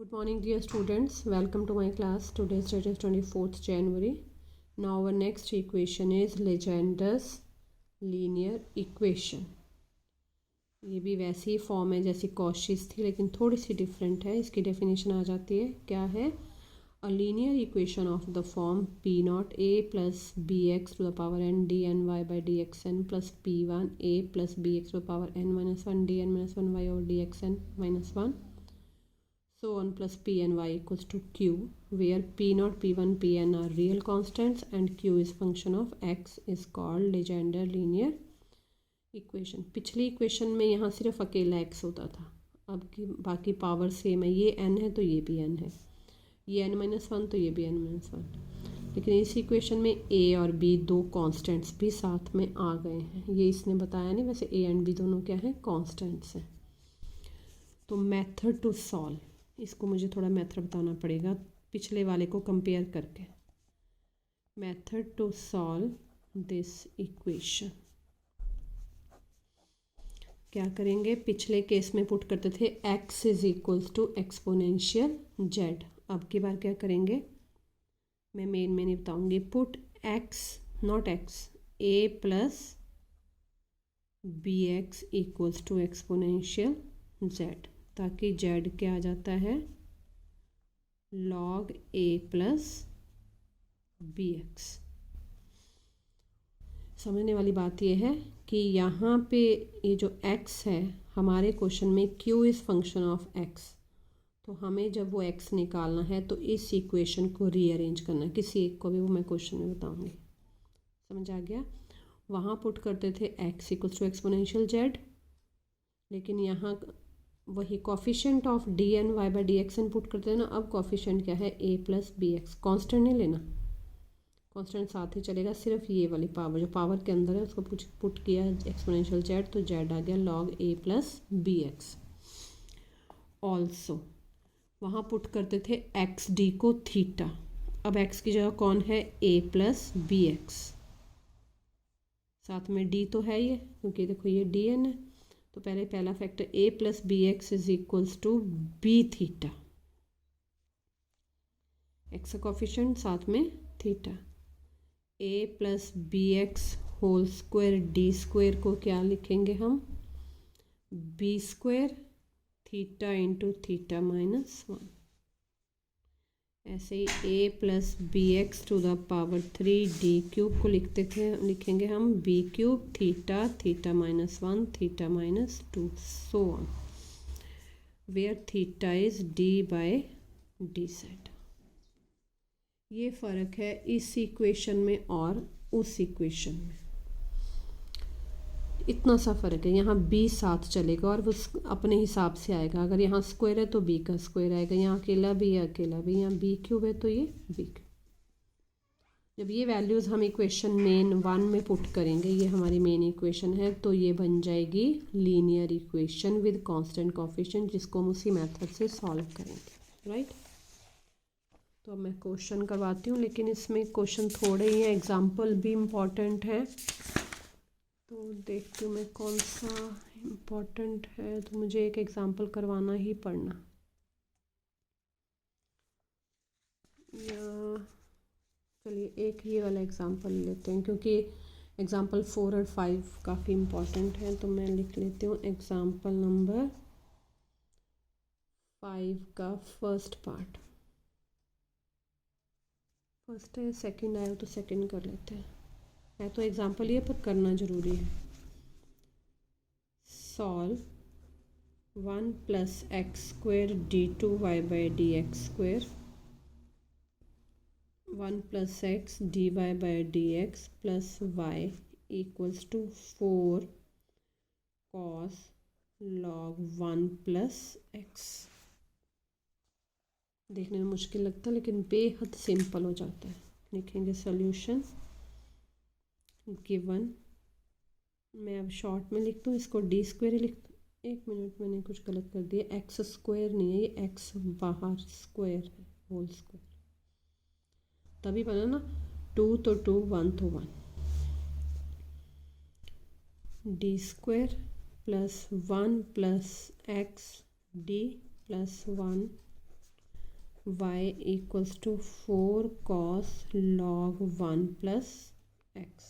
Good morning, dear students. Welcome to my class. Today's date is 24th January. Now our next equation is Legendre's linear equation. ये भी वैसी ही form है जैसी Cauchy's थी, लेकिन थोड़ी सी डिफरेंट है. इसकी डेफिनेशन आ जाती है, क्या है? A linear equation of the form p naught a plus bx to the power n dny by dxn plus p1 a plus bx to the power n minus 1 dn minus 1 y over dxn minus 1 so on plus p and y equals to q, where p naught, p1, pn are real constants and q is function of x is called Legendre linear equation. पिछली equation में यहाँ सिर्फ अकेला x होता था, अब की बाकी पावर सेम है. ये n है तो ये भी n है, ये n-1 तो ये भी n-1. लेकिन इस इक्वेशन में a और b दो कांस्टेंट्स भी साथ में आ गए हैं. ये इसने बताया नहीं, वैसे a एंड b दोनों क्या हैं? कांस्टेंट्स हैं. तो मेथड टू सॉल्व, इसको मुझे थोड़ा मेथड बताना पड़ेगा पिछले वाले को कंपेयर करके. Method to solve this equation, क्या करेंगे? पिछले केस में पुट करते थे x is equals to exponential z. अब की बार क्या करेंगे? मैं मेन में नहीं बताऊंगी. Put x not x a plus b x equals to exponential z, ताकि z क्या आ जाता है? log a plus b x. समझने वाली बात यह है कि यहाँ पे ये जो x है, हमारे क्वेश्चन में q is function of x, तो हमें जब वो x निकालना है तो इस इक्वेशन को रीअरेंज करना है. किसी एक को भी वो मैं क्वेश्चन में बताऊंगी. समझ आ गया? वहाँ पुट करते थे x equals to exponential z, लेकिन यहाँ वही coefficient of d n y by d x n put करते हैं ना. अब कॉफिशेंट क्या है? a plus b x. Constant नहीं लेना, कॉन्स्टेंट साथ ही चलेगा. सिर्फ ये वाली पावर जो पावर के अंदर है उसको पुट किया एक्सपोनेंशियल z, तो z आ गया log a plus b x. Also वहाँ पुट करते थे एक्स डी को थीटा. अब x की जगह कौन है? a plus b x. साथ में d तो है ये, क्योंकि देखो ये डी एन है. तो पहला factor a plus b x is equals to b theta. X का कॉफिशेंट साथ में theta. a plus b x whole square d square को क्या लिखेंगे हम? B square theta into theta minus 1. ऐसे ही a plus b x to the power 3 d cube को लिखेंगे हम b cube theta theta minus 1 theta minus 2 so on, where theta is d bye D set. ये फ़र्क है इस equation में और उस इक्वेशन में. इतना सा फ़र्क है. यहाँ b साथ चलेगा और वो अपने हिसाब से आएगा. अगर यहाँ स्क्वायर है तो b का स्क्वायर आएगा. यहाँ अकेला भी है अकेला भी. यहाँ b क्यूब है तो ये b क्यूब. जब ये वैल्यूज़ हम इक्वेशन मेन 1 में पुट करेंगे, ये हमारी मेन इक्वेशन है, तो ये बन जाएगी linear equation with constant coefficient, जिसको हम उसी मेथड से सॉल्व करेंगे. राइट? तो अब मैं क्वेश्चन करवाती हूँ, लेकिन इसमें क्वेश्चन थोड़े ही हैं, एग्जाम्पल भी इम्पॉर्टेंट है. तो देखती हूँ मैं कौन सा इम्पोर्टेंट है, तो मुझे एक एग्ज़ाम्पल करवाना ही पड़ना. या चलिए एक ये वाला एग्ज़ाम्पल लेते हैं, क्योंकि एग्ज़ाम्पल 4 और 5 काफ़ी इम्पोर्टेंट है. तो मैं लिख लेती हूँ एग्ज़ाम्पल नंबर 5 का फर्स्ट पार्ट. फर्स्ट है, सेकंड आया तो सेकंड कर लेते हैं. है तो एग्जाम्पल ये, पर करना ज़रूरी है. Solve 1 plus x square d two y by d x square 1 plus x d y by d x plus y equals to 4 cos log 1 plus x. देखने में मुश्किल लगता है, लेकिन बेहद सिंपल हो जाता है. लिखेंगे सॉल्यूशन गिवन. मैं अब शॉर्ट में लिख दूँ, इसको डी स्क्वायर ही लिख. एक मिनट, मैंने कुछ गलत कर दिया. एक्स स्क्वायर नहीं है, ये एक्स बाहर स्क्वायर है, होल स्क्वायर. तभी बना ना 2 तो 2 1 तो 1. D square plus 1 plus x d plus 1 y equals to 4 cos log 1 plus x।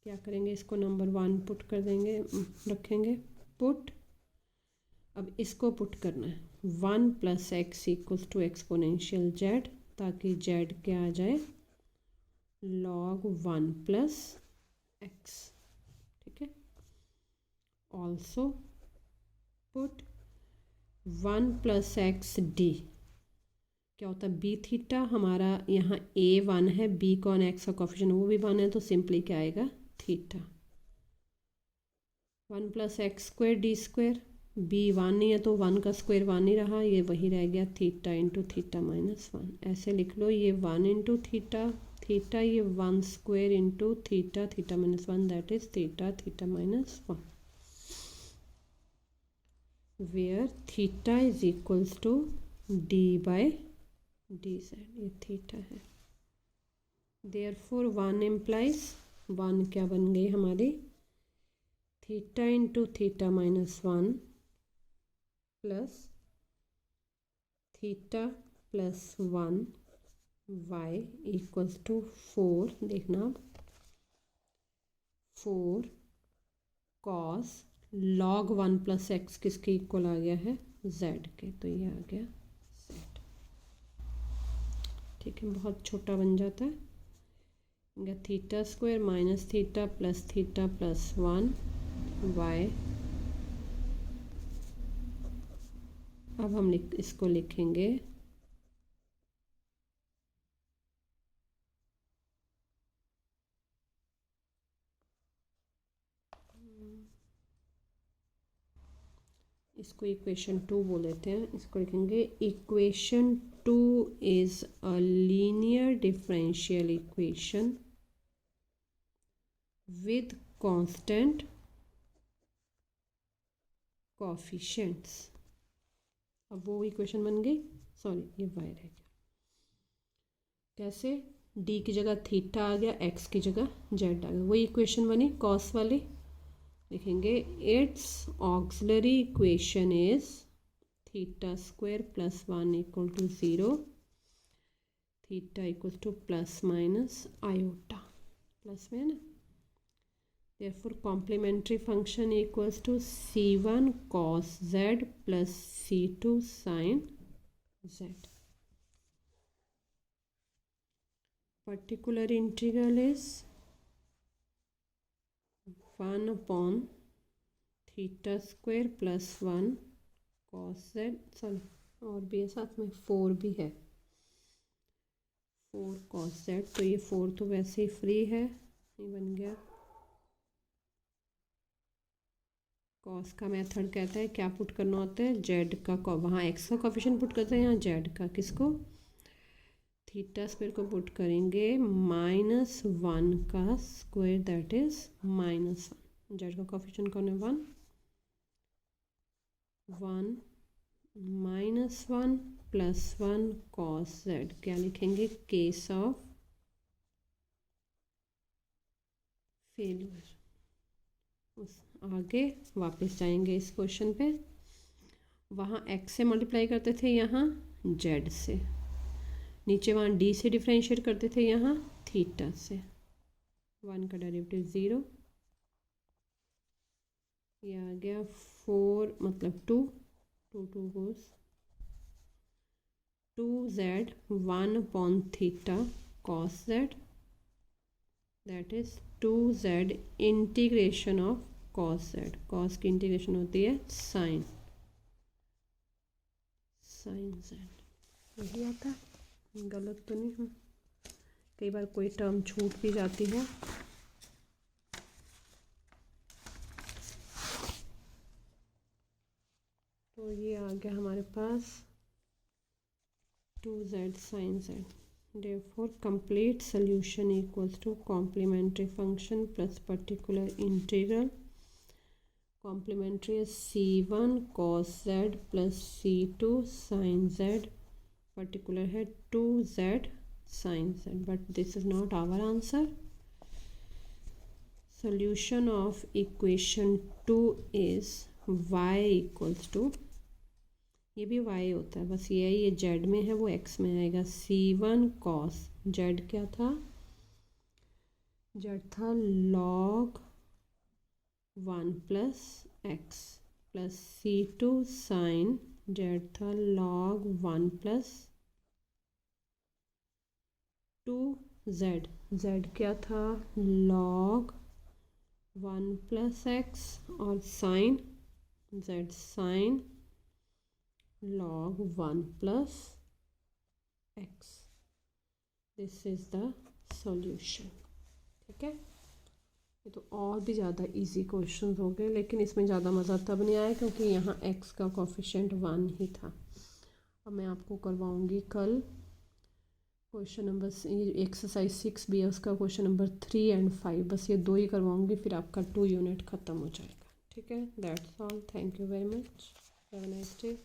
क्या करेंगे, इसको नंबर 1 पुट कर देंगे, रखेंगे पुट। अब इसको पुट करना है 1 plus x equals to exponential z, ताकि जेड क्या आ जाए log 1 प्लस एक्स। ठीक है, also put 1 plus x d. क्या होता है, बी थीटा हमारा यहाँ ए 1 है, बी कॉन एक्स का कोफिशिएंट वो भी 1 है, तो सिंपली क्या आएगा theta. 1 plus x square d square, b 1 नहीं है तो 1 का स्क्वायर 1 ही रहा, ये वही रह गया थीटा इंटू थीटा माइनस 1। ऐसे लिख लो, ये 1 इंटू थीटा थीटा, ये 1 square into theta theta minus 1, that is theta theta minus 1, where theta is equals to d by d z. ये थीटा है, देयरफॉर 1 इम्प्लाइज 1 क्या बन गई हमारी theta into theta minus 1 plus theta plus 1 y equals to 4। देखना अब 4 cos log 1 plus x किसके equal आ गया है z के, तो ये आ गया z। ठीक है, बहुत छोटा बन जाता है, theta square minus theta plus 1 y। अब हम इसको लिखेंगे इसको इक्वेशन 2 बोल देते हैं, इसको लिखेंगे equation 2 is a linear differential equation with constant coefficients. अब वो इक्वेशन बन गई, सॉरी ये y रह गया, कैसे d की जगह थीटा आ गया, x की जगह z आ गया, वही इक्वेशन बनी कॉस वाली। लिखेंगे its auxiliary equation is theta square plus 1 equal to 0, theta equal to plus minus iota, plus में है ना, therefore complementary function equals to c1 cos z plus c2 sin z। particular integral is 1 upon theta square plus 1 cos z, sorry और भी है साथ में 4 भी है, 4 cos z, तो ये 4 तो वैसे ही फ्री है, ये बन गया। कॉस का मेथड कहता है क्या पुट करना होता है, जेड का वहाँ एक्स का कोफिशिएंट पुट करते हैं, यहाँ जेड का, किसको थीटा स्क्वायर को पुट करेंगे -1 का स्क्वायर, दैट इज -1। जेड का कोफिशिएंट कौन है 1 -1 प्लस 1 कॉस जेड। क्या लिखेंगे, केस ऑफ फेलियर। उस आगे वापस जाएंगे इस क्वेश्चन पे, वहाँ x से मल्टीप्लाई करते थे, यहाँ z से, नीचे वहाँ d से डिफ्रेंशिएट करते थे, यहाँ थीटा से। 1 का डेरिवेटिव 0, ये आ गया 4 मतलब 2 goes 2z 1 upon theta cos z, that is 2z integration of cos z। Cos की इंटीग्रेशन होती है साइन z। यही आता है, गलत तो नहीं है, कई बार कोई टर्म छूट भी जाती है। तो ये आ गया हमारे पास 2z sin z। therefore complete solution equals to complementary function plus particular integral। complementary is c1 cos z plus c2 sin z, particular है 2z sin z, but this is not our answer। solution of equation 2 is y equals to ये भी y होता है, बस ये है ये z में है वो x में आएगा। c1 cos z क्या था, z था log 1 plus x plus c2 sin z था log 1 प्लस 2z, z क्या था log 1 प्लस x और sin z sin log 1 plus x। This is the solution. ठीक है, ये तो और भी ज़्यादा इजी क्वेश्चन हो गए, लेकिन इसमें ज़्यादा मज़ा तब नहीं आया क्योंकि यहाँ x का कोफिशिएंट 1 ही था। अब मैं आपको करवाऊँगी कल क्वेश्चन नंबर एक्सरसाइज 6 भी है, उसका क्वेश्चन नंबर 3 एंड 5, बस ये 2 ही करवाऊँगी, फिर आपका 2 यूनिट ख़त्म हो जाएगा। ठीक है, that's all, thank you very much, have a nice day.